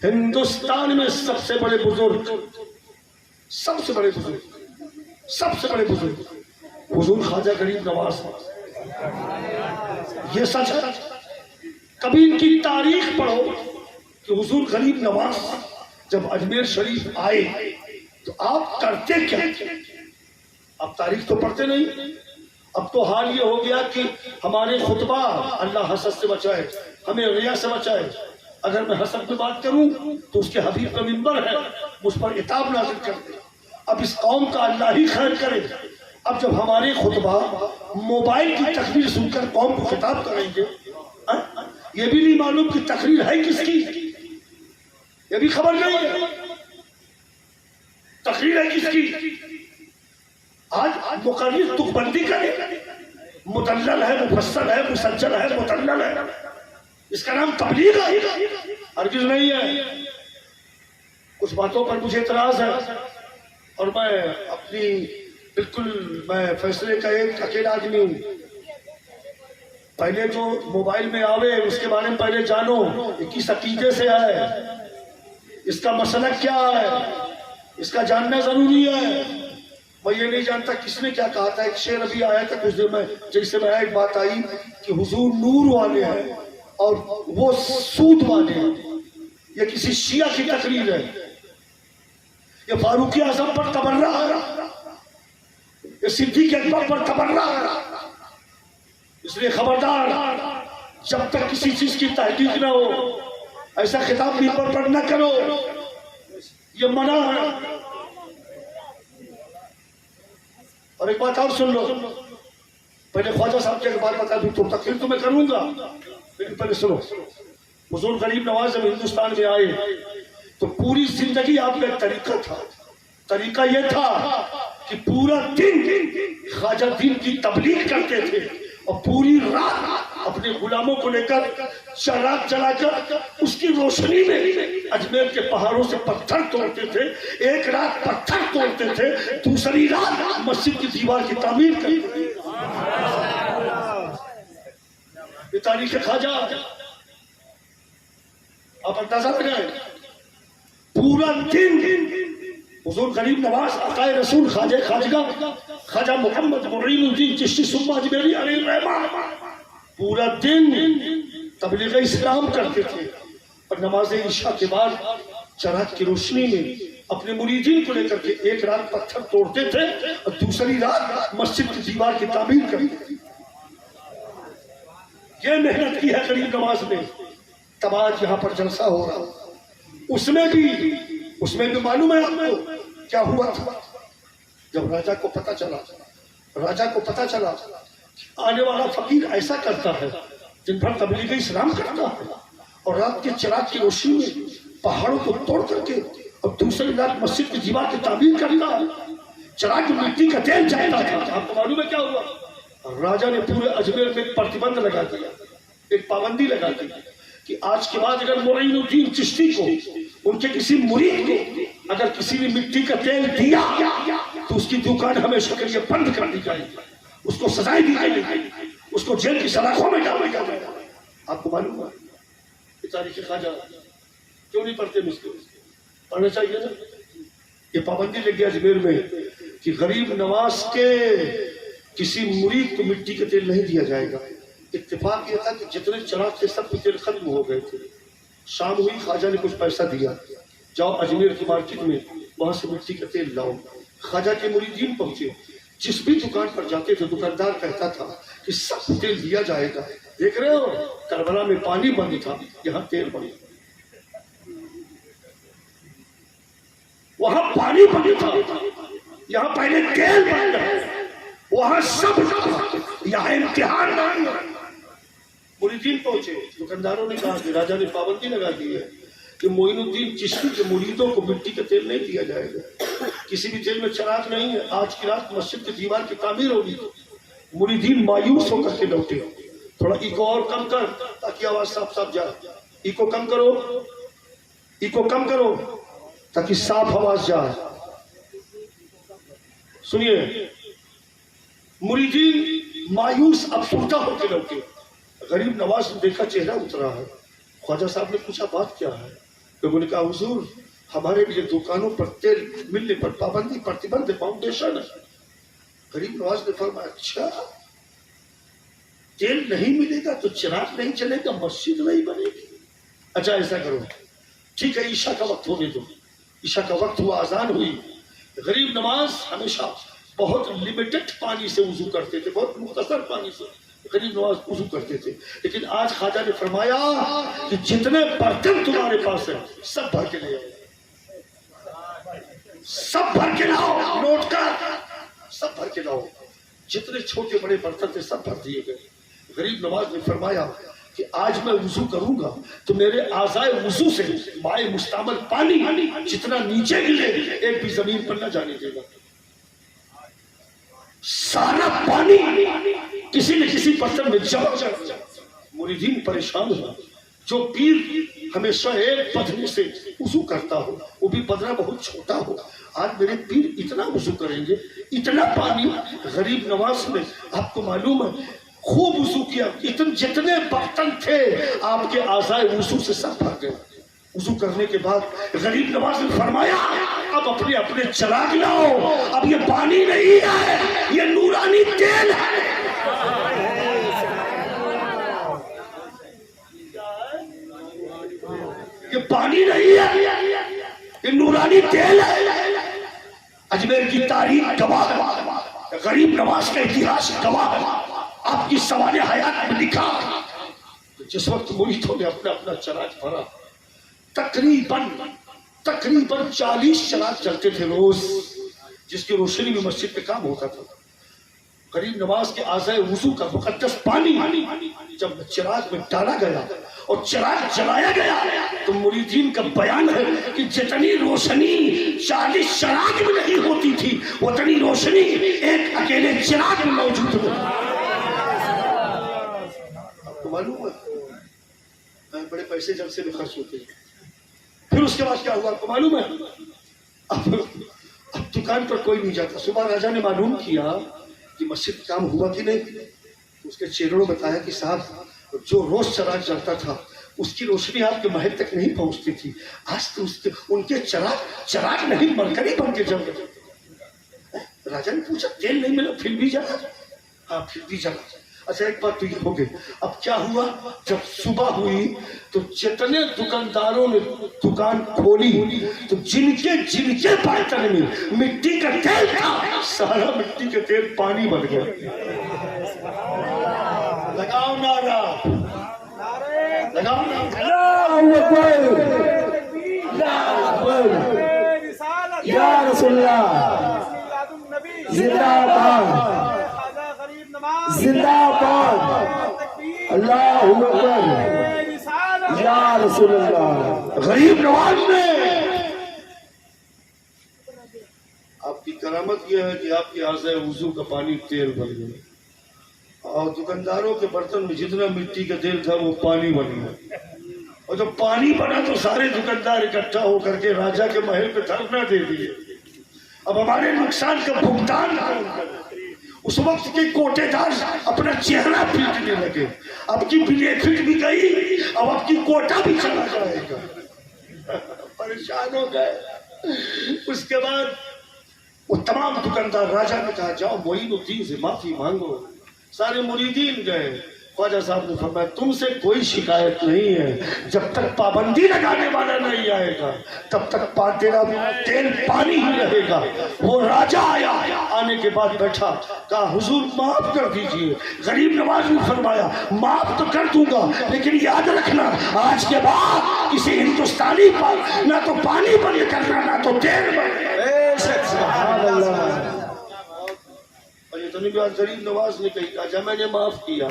ہندوستان میں سب سے بڑے بزرگ، سب سے بڑے بزرگ، سب سے بڑے بزرگ حضور خواجہ غریب نواز، یہ سچ ہے۔ کبھی ان کی تاریخ پڑھو کہ حضور غریب نواز جب اجمیر شریف آئے تو آپ کرتے کیا؟ آپ تاریخ تو پڑھتے نہیں۔ اب تو حال یہ ہو گیا کہ ہمارے خطبہ، اللہ حسد سے بچائے، ہمیں ریا سے بچائے، اگر میں حسد میں بات کروں تو اس کے حبیب کا منبر ہے، مجھ پر عتاب نازل کر دے۔ اب اس قوم کا اللہ ہی خیر کرے۔ اب جب ہمارے خطبہ موبائل کی تقریر سن کر قوم کو خطاب کریں گے، یہ بھی نہیں معلوم کہ تقریر ہے کس کی، یہ بھی خبر نہیں ہے تقریر ہے کس کی۔ آج مقرر تک بندی کرے، مدلل ہے، مفصل ہے، مسجل ہے، مدلل ہے، اس کا نام تبلیغ ہے؟ ہرگز نہیں ہے۔ کچھ باتوں پر مجھے اعتراض ہے اور میں اپنی بالکل میں فیصلے کا ایک اکیلا آدمی ہوں۔ پہلے جو موبائل میں آوے اس کے بارے میں پہلے جانو یہ کس عقیدے سے ہے، اس کا مسئلہ کیا ہے، اس کا جاننا ضروری ہے۔ میں یہ نہیں جانتا کس نے کیا کہا تھا، ایک شعر ابھی آیا تھا کچھ دیر میں، جیسے میں ایک بات آئی کہ حضور نور والے ہیں اور وہ سود والے ہیں۔ یہ کسی شیعہ کی تقریر ہے، یہ فاروق اعظم پر تبرہ ہے، یہ صدیق اکبر پر تبرہ ہے۔ اس لیے خبردار، جب تک کسی چیز کی تحقیق نہ ہو ایسا خطاب منبر پر نہ کرو، یہ منع ہے۔ اور ایک بات اور سن لو، پہلے خواجہ صاحب کی ایک بات بتا دوں، تو تقریر تو میں کروں گا لیکن پہلے سنو۔ حضور غریب نواز جب ہندوستان میں آئے تو پوری زندگی آپ کا ایک طریقہ تھا۔ طریقہ یہ تھا کہ پورا دن خواجہ دین کی تبلیغ کرتے تھے اور پوری رات اپنے غلاموں کو لے کر چراغ جلا کر اس کی روشنی میں اجمیر کے پہاڑوں سے پتھر توڑتے تھے۔ ایک رات پتھر توڑتے تھے، دوسری رات مسجد کی دیوار کی تعمیر کرتے تھے۔ یہ تاریخ خواجہ، آپ اندازہ لگائیں، پورا دن حضور غریب نواز عطائے رسول خواجہ خواجگاہ خواجہ محمد معین الدین چشتی ثم اجمیری علیہ الرحمہ پورا دن تبلیغ اسلام کرتے تھے، اور نماز عشاء کے بعد چراغ کی روشنی میں اپنے مریدین کو لے کر کے ایک رات پتھر توڑتے تھے اور دوسری رات مسجد کی دیوار کی تعمیر کرتے تھے۔ یہ محنت کی ہے غریب نواز نے۔ تب آج یہاں پر جلسہ ہو رہا، اس میں بھی معلوم ہے آپ کو کیا ہوا تھا؟ جب راجہ کو پتہ چلا آنے والا فقیر ایسا کرتا ہے، دن بھر تبلیغ اسلام کرتا ہے اور رات کے چراغ کی روشنی میں پہاڑوں کو توڑ کر کے اور دوسری رات مسجد کی دیوار کی تعمیر کرتا ہے، چراغ میں مٹی کا تیل جلتا تھا۔ آپ کو معلوم ہے کیا ہوا؟ راجہ نے پورے اجمیر میں ایک پرتیبند لگا دیا، ایک پابندی لگا دی کہ آج کے بعد اگر معین الدین چشتی کو، ان کے کسی مرید کو اگر کسی نے مٹی کا تیل دیا تو اس کی دکان ہمیشہ کے لیے بند کر دی جائے گی، اس کو سزائیں دی جائے گی، اس کو جیل کی سلاخوں میں ڈالا جائے گا۔ آپ کو معلوم ہے یہ تاریخ خواجہ کیوں نہیں پڑھتے؟ مسلم پڑھنا چاہیے نا۔ یہ پابندی لگ گیا اجمیر میں کہ غریب نواز کے کسی مرید کو مٹی کا تیل نہیں دیا جائے گا۔ اتفاق یہ تھا کہ جتنے چراغ تھے سب کے تیل ختم ہو گئے تھے۔ شام ہوئی، خواجہ نے کچھ پیسہ دیا، جاؤ اجمیر کی مارکیٹ میں وہاں سے مٹی کا تیل لاؤ۔ خواجہ کے مریدین پہنچے، جس بھی دکان پر جاتے تھے دکاندار کہتا تھا کہ سب تیل دیا جائے گا۔ دیکھ رہے ہو کربلا میں پانی بند تھا، یہاں تیل بند، وہاں پانی بند تھا، یہاں پہلے تیل بند ہے، وہاں سب یہاں امتحان نہیں ہے۔ مریدین پہنچے، دکانداروں نے کہا کہ راجہ نے پابندی لگا دی ہے کہ معین الدین چشتی کے مریدوں کو مٹی کا تیل نہیں دیا جائے گا، کسی بھی تیل میں چراغ نہیں ہے۔ آج کی رات مسجد کی دیوار کی تعمیر ہوگی۔ مریدین مایوس ہو کر کے لوٹے۔ تھوڑا ایکو اور کم کر تاکہ آواز صاف صاف جائے، ایکو کم کرو، ایکو کم کرو تاکہ صاف آواز جائے۔ سنیے، مریدین مایوس افسردہ ہو کے لوٹے۔ غریب نواز نے دیکھا چہرہ اترا ہے، خواجہ صاحب نے پوچھا بات کیا ہے؟ लोगों ने कहा हुजूर हमारे लिए दुकानों पर तेल मिलने पर पाबंदी प्रतिबंध फाउंडेशन है। गरीब नवाज ने फरमाया अच्छा तेल नहीं मिलेगा तो चिराग नहीं चलेगा, मस्जिद नहीं बनेगी। अच्छा ऐसा करो, ठीक है ईशा का वक्त होने दो। ईशा का वक्त हुआ, अजान हुई। गरीब नवाज हमेशा बहुत लिमिटेड पानी से वुजू करते थे, बहुत मुख्तसर पानी से गरीब नवाज वुजू करते थे। लेकिन आज ख्वाजा ने फरमाया कि जितने बर्तन तुम्हारे पास है सब भर के ले आओ, सब भर के लाओ, नोट कर, सब भर के लाओ। जितने छोटे बड़े बर्तन थे सब भर दिए गए। गरीब नवाज ने फरमाया कि आज मैं वुजू करूंगा तो मेरे आज़ाए वुजू से माए मुस्तामल पानी जितना नीचे गिरे एक भी जमीन पर न जाने देगा। सारा पानी किसी न किसी बर्तन में जमा जाए। मुरीदीन परेशान हुआ। जो पीर हमेशा एक बदने से वुजू करता हो, वो भी बदना बहुत छोटा हो, आज मेरे पीर इतना वुजू करेंगे, इतना पानी। गरीब नवाज ने आपको मालूम है खूब वुजू किया, इतने जितने बर्तन थे आपके आज़ाए वुजू से सब भर गए। वुजू करने के बाद गरीब नवाज ने फरमाया अब अपने अपने चिराग लाओ, अब ये पानी नहीं है, ये नूरानी तेल है। ये पानी नहीं है, ये नूरानी तेल है। अजमेर की तारीख गवाह है, गरीब नवाज का इतिहास गवाह है। आपकी सवाल हयात में लिखा जिस वक्त मुरीदों ने अपना अपना चिराग भरा, तकरीबन 40 चिराग चलते थे रोज, जिसकी रोशनी में मस्जिद पे काम होता था। गरीब नवाज के आज़ाए वुजू का मुकद्दस पानी जब चिराग में डाला गया और चिराग जलाया गया तो मुरीदीन का बयान है कि जितनी रोशनी 40 चिराग में नहीं होती थी उतनी रोशनी एक अकेले चिराग में मौजूद होती। आपको मालूम है बड़े पैसे जलसे में खर्च होते हैं। फिर उसके बाद क्या हुआ आपको मालूम है? अब दुकान पर कोई नहीं जाता। सुबह राजा ने मालूम किया कि मस्जिद काम हुआ कि नहीं। उसके चेहरों ने बताया कि साहब जो रोज चिराग जलता था उसकी रोशनी आपके महल तक नहीं पहुंचती थी, आज तो उसके उनके चिराग नहीं मरकरी बन के जल गए। राजा ने पूछा तेल नहीं मिला फिर भी जला? हाँ फिर भी जला। अच्छा एक बात तो ये हो गई। अब क्या हुआ, जब सुबह हुई तो जितने दुकानदारों ने दुकान खोली तो जिनके बर्तन में मिट्टी का तेल था सारा मिट्टी का तेल पानी बन गया। लगाओ नारा, लगाओ या रसूलुल्लाह जिंदाबाद जिंदाबाद, अल्लाहु अकबर, या रसूलुल्लाह। गरीब नवाज ने आपकी करामत यह है कि आपके आज़ाए वुजू का पानी तेल बन गया और दुकानदारों के बर्तन में जितना मिट्टी का तेल था वो पानी बन गया। और जब पानी बना तो सारे दुकानदार इकट्ठा होकर के राजा के महल पे धरना दे दिए। अब हमारे नुकसान का भुगतान करो। उस वक्त के कोटेदार अपना चेहरा पीटने लगे। अब की बिलेफिट भी गई, अब की कोटा भी चला जाएगा। परेशान हो गए। उसके बाद वो तमाम दुकानदार राजा ने कहा जाओ मोइनुद्दीन से माफी मांगो। सारे मुरीदीन गए। ख्वाजा साहब ने फरमाया तुमसे कोई शिकायत नहीं है, जब तक पाबंदी लगाने वाला नहीं आएगा तब तक तेरा तेल पानी ही रहेगा। वो राजा आया, आने के बाद बैठा, कहा हुजूर माफ कर दीजिए। गरीब नवाज ने फरमाया माफ तो कर दूंगा लेकिन याद रखना आज के बाद किसी हिंदुस्तानी पर ना तो पानी बंद करना ना तो तेल बंद। गरीब नवाज ने कही कहा मैंने माफ किया,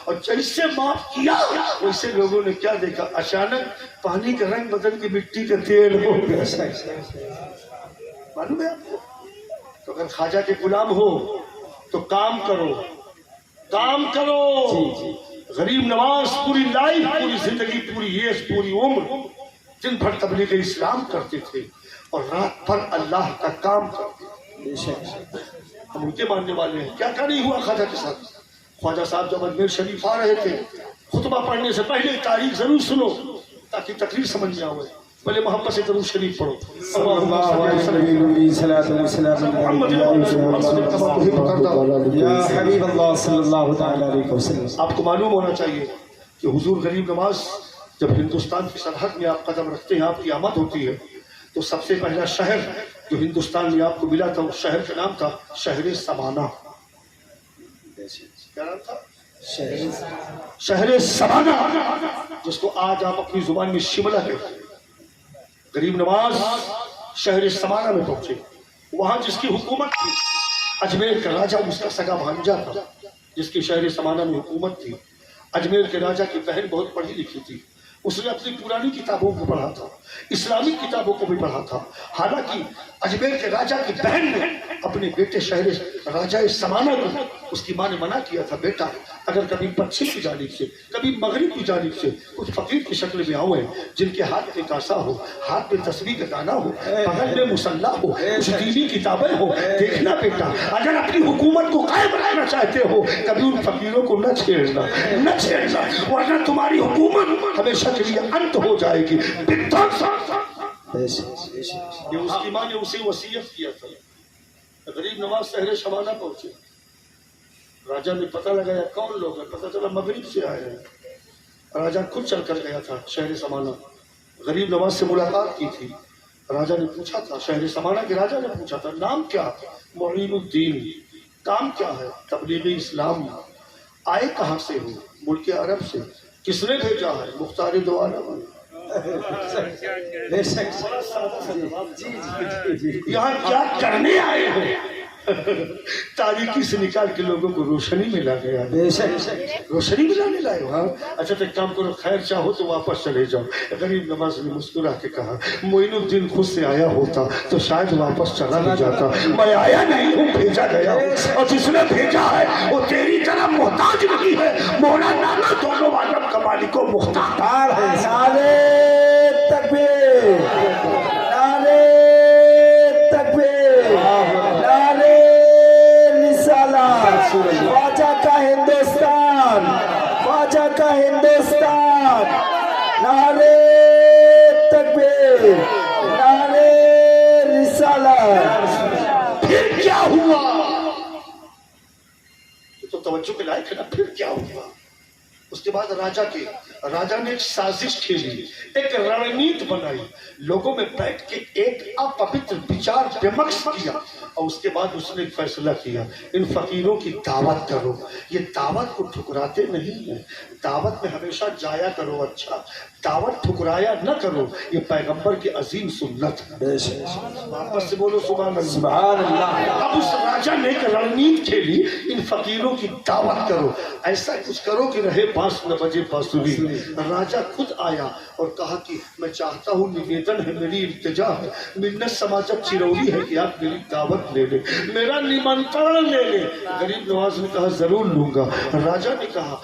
और जैसे माफ किया वैसे लोगों ने क्या देखा, अचानक पानी का रंग बदल के मिट्टी का तेल हो गया। मालूम है आपको? तो अगर ख्वाजा के गुलाम हो तो काम करो, काम करो। गरीब नवाज पूरी लाइफ, पूरी जिंदगी, पूरी एज, पूरी उम्र दिन भर तबलीग इस्लाम करते थे और रात भर अल्लाह का काम करते थे। हम उनके मानने वाले हैं। क्या क्या नहीं हुआ ख्वाजा के साथ। ख्वाजा साहब जब अजमेर शरीफ आ रहे थे, खुतबा पढ़ने से पहले तारीख जरूर सुनो ताकि तकरीर समझ में आवे। पहले मोहब्बत से दरूद शरीफ पढ़ो। सल्लल्लाहु अलैहि वसल्लम या हबीब अल्लाह सल्लल्लाहु अलैहि वसल्लम। आपको मालूम होना चाहिए कि हुजूर गरीब नवाज जब हिंदुस्तान की सरहद में आप कदम रखते हैं, आपकी आमद होती है, तो सबसे पहला शहर जो हिंदुस्तान में आपको मिला था उस शहर का नाम था शहर समाना। क्या नाम था? शहर समाना, जिसको आज आप अपनी जुबान में शिमला कहते हैं। गरीब नवाज शहर समाना में पहुंचे। वहां जिसकी हुकूमत थी, अजमेर का राजा उसका सगा भांजा था जिसकी शहर समाना में हुकूमत थी। अजमेर के राजा की बहन बहुत पढ़ी लिखी थी, उसने अपनी पुरानी किताबों को पढ़ा था, इस्लामिक किताबों को भी पढ़ा था। हालांकि अजमेर के राजा की बहन ने अपने बेटे शहर राजा समाना को उसकी माँ ने मना किया था, बेटा अगर कभी पश्चिम की जानिब से कभी मगरिब की जानिब से कुछ फकीर की शक्ल में आओ जिनके हाथ में कासा हो, हाथ में तस्बीह का दाना हो, बगल में मुसल्ला हो, कुछ दीनी किताबें हो, देखना बेटा अगर अपनी हुकूमत को कायम रखना चाहते हो कभी उन फकीरों को न छेड़ना, वरना तुम्हारी हुकूमत हमेशा के लिए अंत हो जाएगी। ये उसकी माँ ने उसे वसीयत किया था। गरीब नवाज शहर समाना पहुंचे, राजा ने पता लगाया कौन लोग हैं, पता चला मगरिब से आए हैं। राजा खुद चल कर गया था शहर समाना, गरीब नवाज से मुलाकात की थी। राजा ने पूछा था, शहर समाना के राजा ने पूछा था नाम क्या? मोइनुद्दीन। काम क्या है? तबलीग इस्लाम। आए कहाँ से हो? मुल्क अरब से। किसने भेजा है? मुख्तार दो आलम। यहाँ क्या करने आए हो? तारीकी से निकाल के लोगों को रोशनी में ला गया। रोशनी में लाने लाए हो? हाँ अच्छा, तो काम करो, खैर चाहो तो वापस चले जाओ। गरीब नवाज ने मुस्कुरा के कहा, मोइनुद्दीन खुद से आया होता तो शायद वापस चला नहीं जाता। मैं आया नहीं हूँ, भेजा गया हूँ, और जिसने भेजा है वो तेरी तरह मोहताज नहीं है। मौलाना दोनों आलम का मालिक को मुख्तार है। नारे तकबीर, नारे तकबीर, नारे रिसालत। ख्वाजा का हिंदुस्तान, ख्वाजा का हिंदुस्तान। नारे तकबीर, नारे रिसालत। फिर क्या हुआ? तो तवज्जो के लायक है ना, फिर क्या हुआ? उसके बाद राजा ने एक साजिश खेली, एक रणनीति बनाई, लोगों में बैठ के एक अपवित्र विचार विमर्श किया, और उसके बाद उसने एक फैसला किया, इन फकीरों की दावत करो। ये दावत को ठुकराते नहीं है, दावत में हमेशा जाया करो। अच्छा, दावत ठुकराया न करो, ये पैगंबर की अजीम सुन्नत है। वापस से बोलो सुभान अल्लाह। अब उस राजा ने एक रणनीति खेली, इन फकीरों की दावत करो, ऐसा कुछ करो कि रहे बांस न बजे बांसुरी। राजा खुद आया और कहा कि मैं चाहता हूँ, निवेदन है, मेरी इल्तिजा है, मिन्नत समाजत चिरौरी है कि आप मेरी दावत ले लें, मेरा निमंत्रण ले लें। गरीब नवाज ने कहा जरूर लूंगा। राजा ने कहा